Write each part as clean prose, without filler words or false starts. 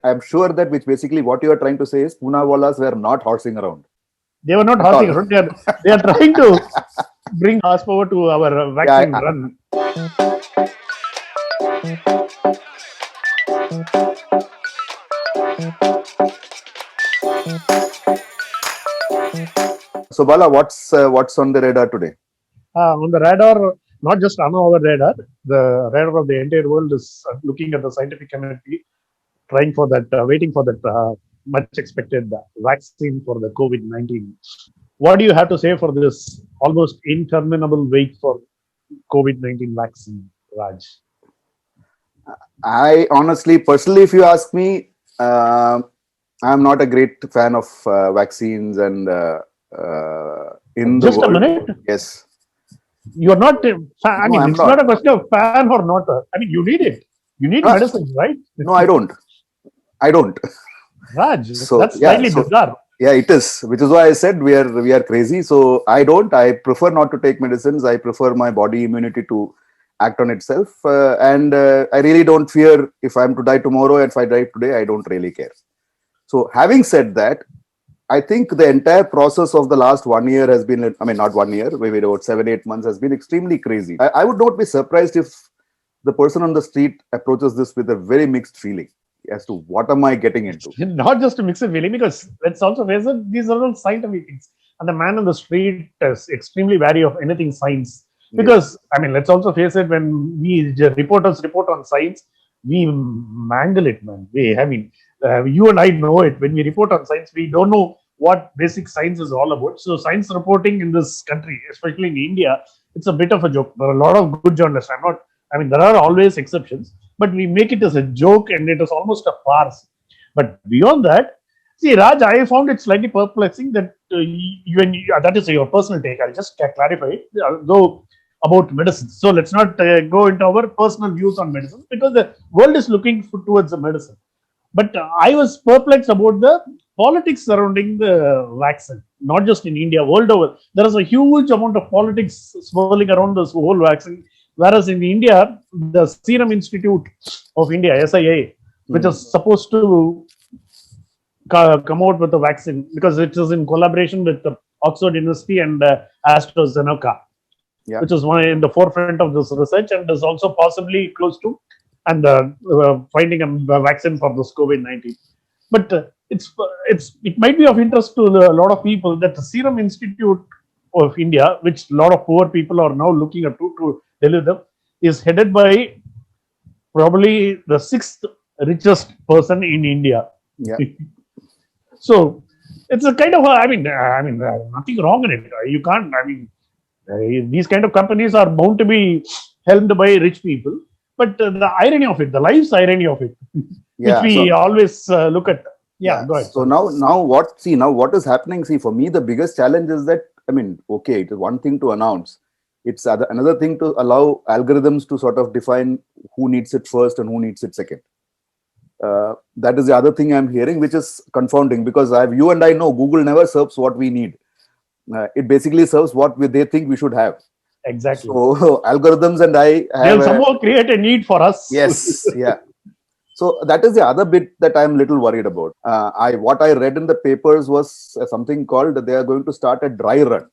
I'm sure that which basically what you are trying to say is Poonawallas were not horsing around They were not at horsing all. around. They are trying to bring horse power to our Yeah. vaccine run. So Bala, what's on the radar today? On the radar, not just on our radar, the radar of the entire world is looking at the scientific community, trying for that, waiting for that much expected vaccine for the COVID-19. What do you have to say for this almost interminable wait for COVID-19 vaccine, Raj? I honestly, personally, if you ask me, I'm not a great fan of vaccines and in the Just a world. minute. Yes. You're not, I No, mean, I'm it's not. not a question of fan or not. I mean, you need it. You need No, medicine, right? no, I don't. I don't. Raj, So that's yeah, slightly so bizarre. yeah, it is, which is why I said we are crazy. So I don't. I prefer not to take medicines. I prefer my body immunity to act on itself, and I really don't fear if I'm to die tomorrow. And if I die today, I don't really care. So having said that, I think the entire process of the last 1 year has been, I mean, not 1 year, maybe about 7, 8 months has been extremely crazy. I would not be surprised if the person on the street approaches this with a very mixed feeling as to what am I getting into. Not just a mixed feeling, because let's also face it, these are all scientific things. And the man on the street is extremely wary of anything science. Yes. Because, I mean, let's also face it, when we reporters report on science, we mangle it, man. I mean, you and I know it. When we report on science, we don't know what basic science is all about. So, science reporting in this country, especially in India, it's a bit of a joke. There are a lot of good journalists. I mean, there are always exceptions, but we make it as a joke and it is almost a farce. But beyond that, see, Raj, I found it slightly perplexing that that is your personal take. I'll just clarify it, though, about medicine. So let's not go into our personal views on medicine, because the world is looking towards the medicine. But I was perplexed about the politics surrounding the vaccine, not just in India, world over. There is a huge amount of politics swirling around this whole vaccine. Whereas in India, the Serum Institute of India, SIA, which is supposed to come out with a vaccine, because it is in collaboration with the Oxford University and AstraZeneca, Yeah. which is one in the forefront of this research and is also possibly close to and finding a vaccine for this COVID-19. But it might be of interest to a lot of people that the Serum Institute of India, which a lot of poor people are now looking up to deliver them, is headed by probably the sixth richest person in India. Yeah. So it's a kind of nothing wrong in it. You can't. I mean, these kind of companies are bound to be helmed by rich people. But the irony of it, the life's irony of it, which Yeah. we So always look at. Yeah, yeah. go ahead. So Sorry. now what is happening? See, for me, the biggest challenge is that, I mean, okay, it is one thing to announce. It's another thing to allow algorithms to sort of define who needs it first and who needs it second. That is the other thing I'm hearing, which is confounding, because you and I know Google never serves what we need. It basically serves what they think we should have. Exactly. So algorithms and I have They'll somehow create a need for us. yes, yeah. So that is the other bit that I'm little worried about. What I read in the papers was something called, they are going to start a dry run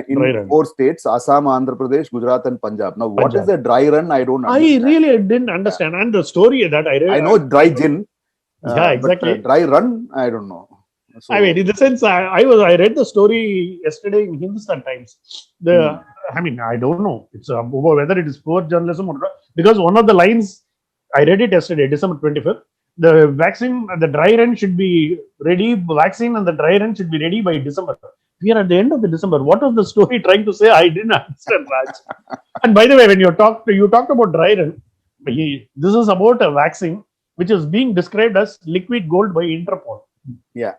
in Right. 4 states: Assam, Andhra Pradesh, Gujarat, and Punjab. Now, what is Punjab. a dry run? I don't I understand. really didn't understand. And the story that I read, I know dry gin, yeah, but exactly. dry run, I don't know. So, I mean, in the sense, I read the story yesterday in Hindustan Times. I mean, I don't know. It's whether it is poor journalism or not, because one of the lines I read it yesterday, December 25th. The vaccine, the dry run should be ready. Vaccine and the dry run should be ready by December. We are at the end of the December. What was the story trying to say? I didn't understand, Raj. And by the way, when you talked about dry run, this is about a vaccine which is being described as liquid gold by Interpol. yeah.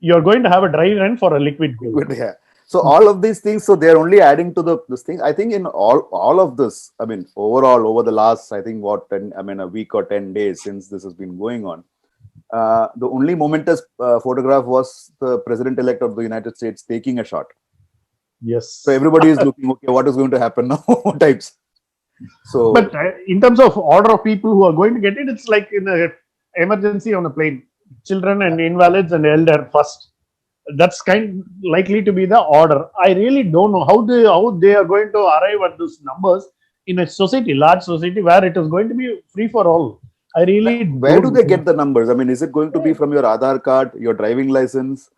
You're going to have a dry run for a liquid gold. Good, yeah. So all of these things, so they're only adding to this thing. I think in all of this, I mean, overall, over the last, I think a week or 10 days since this has been going on, the only momentous photograph was the president-elect of the United States taking a shot. Yes. So everybody is looking, okay, what is going to happen now? Types. So, but in terms of order of people who are going to get it, it's like in a emergency on a plane, children and invalids and elder first. That's kind likely to be the order. I really don't know how they are going to arrive at those numbers in a society, large society, where it is going to be free for all. I really Where do don't they know. get the numbers? I mean, is it going to be from your Aadhaar card, your driving license,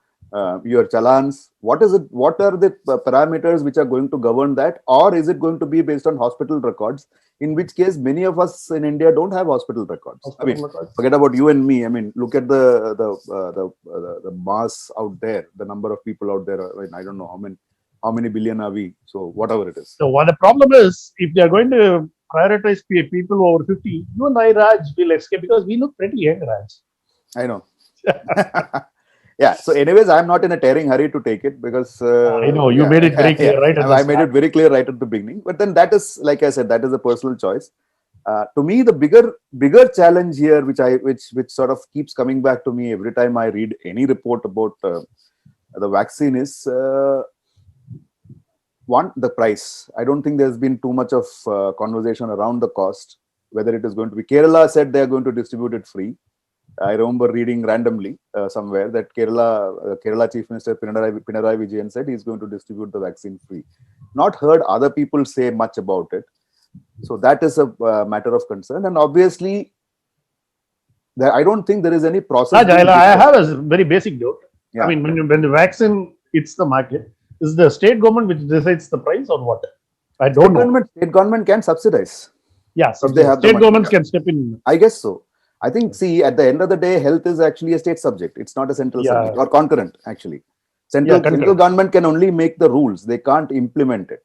your challans? What is it? What are the parameters which are going to govern that, or is it going to be based on hospital records? In which case, many of us in India don't have hospital records. I mean, Hospital records. forget about you and me. I mean, look at the mass out there, the number of people out there. I mean, I don't know how many billion are we? So whatever it is. So what the problem is, if they are going to prioritize people over 50, you and I, Raj, will escape because we look pretty young, Raj. I know. Yeah. So, anyways, I'm not in a tearing hurry to take it because I know you yeah, made it very yeah, clear right at the I made it start. very clear right at the beginning. But then that is, like I said, that is a personal choice. To me, the bigger challenge here, which sort of keeps coming back to me every time I read any report about the vaccine, is one, the price. I don't think there's been too much of conversation around the cost. Whether it is going to be, Kerala said they are going to distribute it free. I remember reading randomly somewhere that Kerala Chief Minister Pinarayi Vijayan said he's going to distribute the vaccine free. Not heard other people say much about it. So that is a matter of concern. And obviously, I don't think there is any process Raj, being I discussed. have a very basic doubt. I Yeah. mean, when the vaccine hits the market, is the state government which decides the price or what? I don't know. State government can subsidize Yeah, if they have the state money. governments can step in. I guess so. I think, see, at the end of the day, health is actually a state subject. It's not a central subject Yeah, or concurrent, actually. yeah, Central concurrent. government can only make the rules. They can't implement it.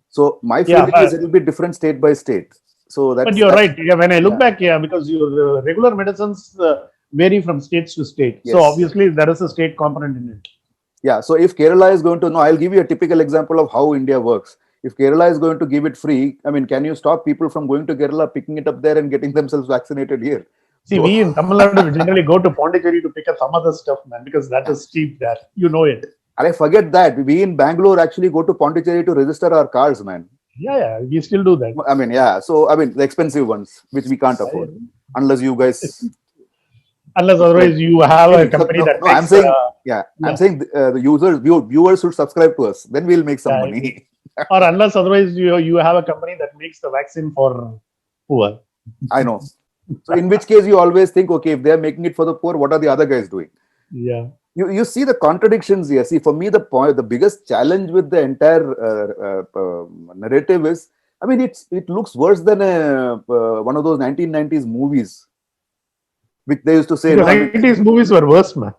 So my Yeah, feeling is it will be different state by state. So but that's you're right. Yeah, when I look yeah. back, yeah, because your regular medicines vary from states to state. So Yes. obviously there is a state component in it. Yeah. So if Kerala is going to, no, I'll give you a typical example of how India works. If Kerala is going to give it free, I mean, can you stop people from going to Kerala, picking it up there and getting themselves vaccinated here? See, So we in Tamil Nadu we generally go to Pondicherry to pick up some other stuff, man, because that is cheap there. You know it. and I forget that. We in Bangalore actually go to Pondicherry to register our cars, man. Yeah, we still do that. I mean, yeah. So I mean, the expensive ones, which we can't afford, unless you guys Unless subscribe. otherwise you have a company No, that no. I'm makes. saying, yeah, I'm Yeah, saying the viewers should subscribe to us. Then we'll make some yeah. money. Or unless otherwise you have a company that makes the vaccine for poor. I know. So in which case you always think, okay, if they're making it for the poor, what are the other guys doing? Yeah. You see the contradictions here. See, for me, the biggest challenge with the entire narrative is, I mean, it looks worse than one of those 1990s movies, which they used to say, Because no, I mean, 90s movies were worse, man.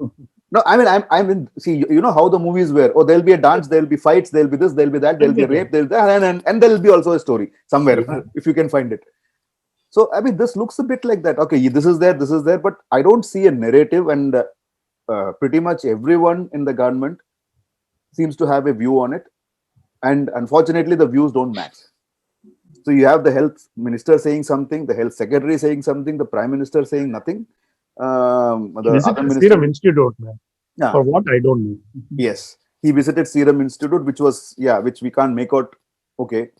no, I mean, I'm in. See, you know how the movies were. Oh, there'll be a dance, there'll be fights, there'll be this, there'll be that, there'll be a rape, there'll be that, and there'll be also a story somewhere Yeah. if you can find it. So, I mean, this looks a bit like that. Okay, this is there, but I don't see a narrative, and pretty much everyone in the government seems to have a view on it, and unfortunately, the views don't match. So you have the health minister saying something, the health secretary saying something, the prime minister saying nothing. He The other visited minister, Serum Institute, man. yeah, For what, I don't know. yes, he visited Serum Institute, which we can't make out. Okay,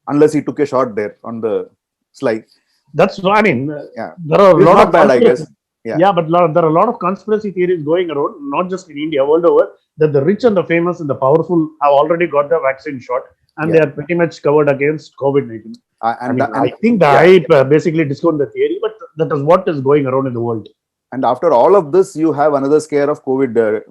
unless he took a shot there on the slide. That's I mean, Yeah, there are a it's lot not of bad, I conspiracy. guess. Yeah, Yeah, but there are a lot of conspiracy theories going around, not just in India, world over, that the rich and the famous and the powerful have already got the vaccine shot and they yeah, are pretty much covered against COVID-19. I and mean, I and think the yeah, hype basically discount the theory, but that is what is going around in the world. and after all of this, you have another scare of COVID,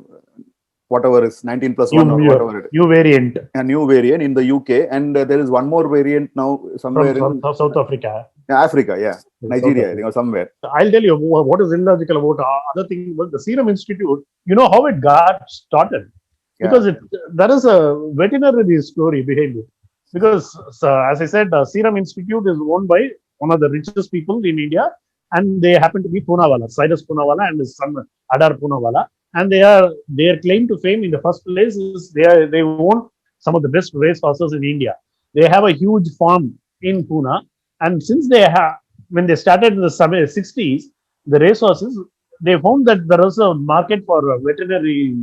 whatever is 19 plus New, one or new, whatever it is, new variant a new variant in the UK, and there is one more variant now from somewhere in South Africa. Africa, yeah, South Nigeria, I Africa. think, or somewhere. I'll tell you what is illogical about other thing was the Serum Institute. You know how it got started Yeah, because there is a veterinary story behind it. Because as I said, Serum Institute is owned by one of the richest people in India, and they happen to be Poonawalla, Cyrus Poonawalla, and his son Adar Poonawalla. And their claim to fame in the first place is they own some of the best race horses in India. They have a huge farm in Pune, and since they have when they started in the 60s, the racehorses, they found that there was a market for veterinary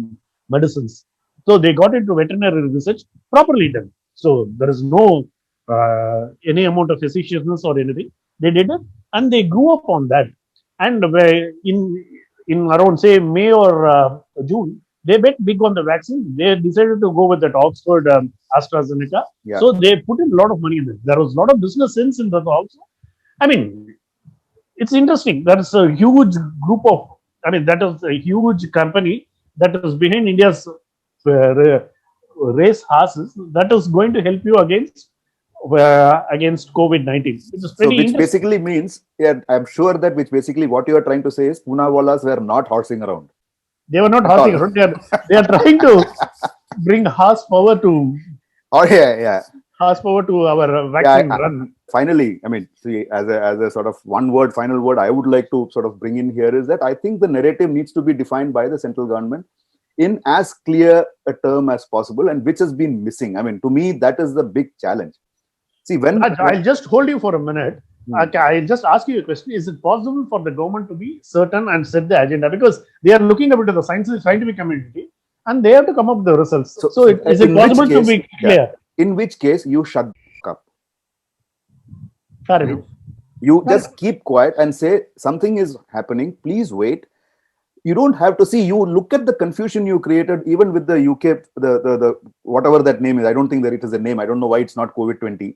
medicines. So they got into veterinary research properly done. So there is no any amount of facetiousness or anything. They did it and they grew up on that. And in around say May or June, they bet big on the vaccine. They decided to go with that Oxford AstraZeneca. Yeah. So they put in a lot of money in it. There was a lot of business sense in that also. I mean, it's interesting. That is a huge group of. I mean, that is a huge company that is behind India's race horses. That is going to help you against COVID-19, which is So pretty which interesting. basically means, yeah, I'm sure that which basically what you are trying to say is Poonawallas were not horsing around They were not at horsing all. around. They are trying to bring Oh yeah, yeah. horsepower to our Yeah, vaccine run. finally, I mean, see, as a sort of one word, final word, I would like to sort of bring in here is that I think the narrative needs to be defined by the central government in as clear a term as possible, and which has been missing. I mean, to me, that is the big challenge. See, Raj, I'll just hold you for a minute. hmm, Okay, I'll just ask you a question. Is it possible for the government to be certain and set the agenda? Because they are looking up into the scientific community and they have to come up with the results. so, So, is it in which possible to case, be yeah, clear? in which case you shut up. Fair You enough. you Fair just enough. keep quiet and say something is happening. Please wait. You don't have to see. You look at the confusion you created, even with the UK, the whatever that name is. I don't think that it is a name. I don't know why it's not COVID-20,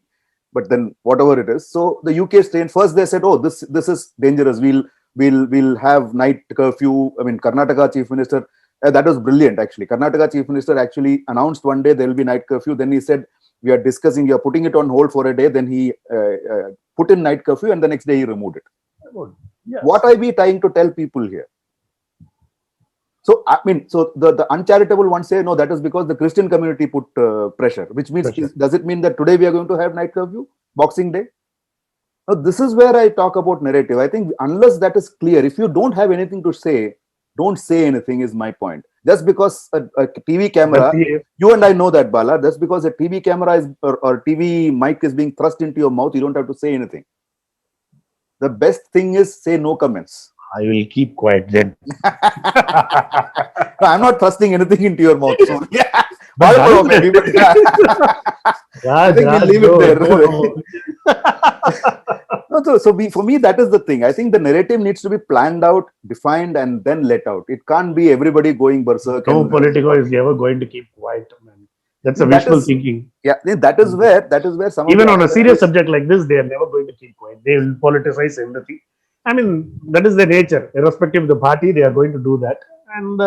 but then whatever it is. So the UK strain first they said, oh, this is dangerous. We'll have night curfew. I mean, Karnataka chief minister. That was brilliant actually. Karnataka chief minister actually announced one day there will be night curfew. Then he said we are discussing. We are putting it on hold for a day. Then he put in night curfew, and the next day he removed it. Good. What Yes. are we trying to tell people here? So I mean, so the uncharitable ones say no. That is because the Christian community put pressure, which means Pressure. does it mean that today we are going to have night curfew, Boxing Day? Now this is where I talk about narrative. I think unless that is clear, if you don't have anything to say, don't say anything. Is my point. Just because a TV But camera, the, you and I know that, Bala. Just because a TV camera is or TV mic is being thrust into your mouth, you don't have to say anything. The best thing is say no comments. I will keep quiet then. No, I'm not thrusting anything into your mouth. So yeah, But that is maybe, but yeah. I Raj, think we'll Raj, leave it no, there. no, no. No, for me, that is the thing. I think the narrative needs to be planned out, defined, and then let out. It can't be everybody going berserk. No And politico is ever going to keep quiet, man. That's a that wishful is, thinking. yeah, that is where some of the Even on a serious analysts, subject like this, they are never going to keep quiet. They will politicize everything. I mean, that is their nature. Irrespective of the party, they are going to do that. And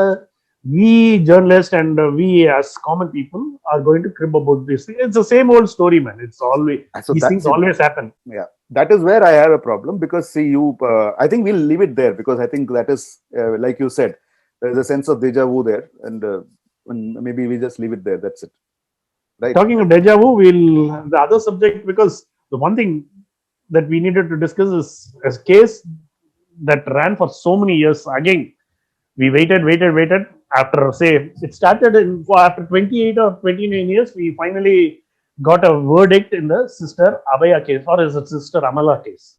we journalists and we as common people are going to crib about this. It's the same old story, man. It's always so these things that's it. always happen. Yeah, that is where I have a problem because see, I think we'll leave it there because I think that is, like you said, there's a sense of deja vu there, and maybe we just leave it there. That's it, right? Talking of deja vu, we'll the other subject because the one thing that we needed to discuss is a case that ran for so many years. Again, we waited. After say it started after 28 or 29 years, we finally got a verdict in the sister Abhaya case or is it sister Amala case.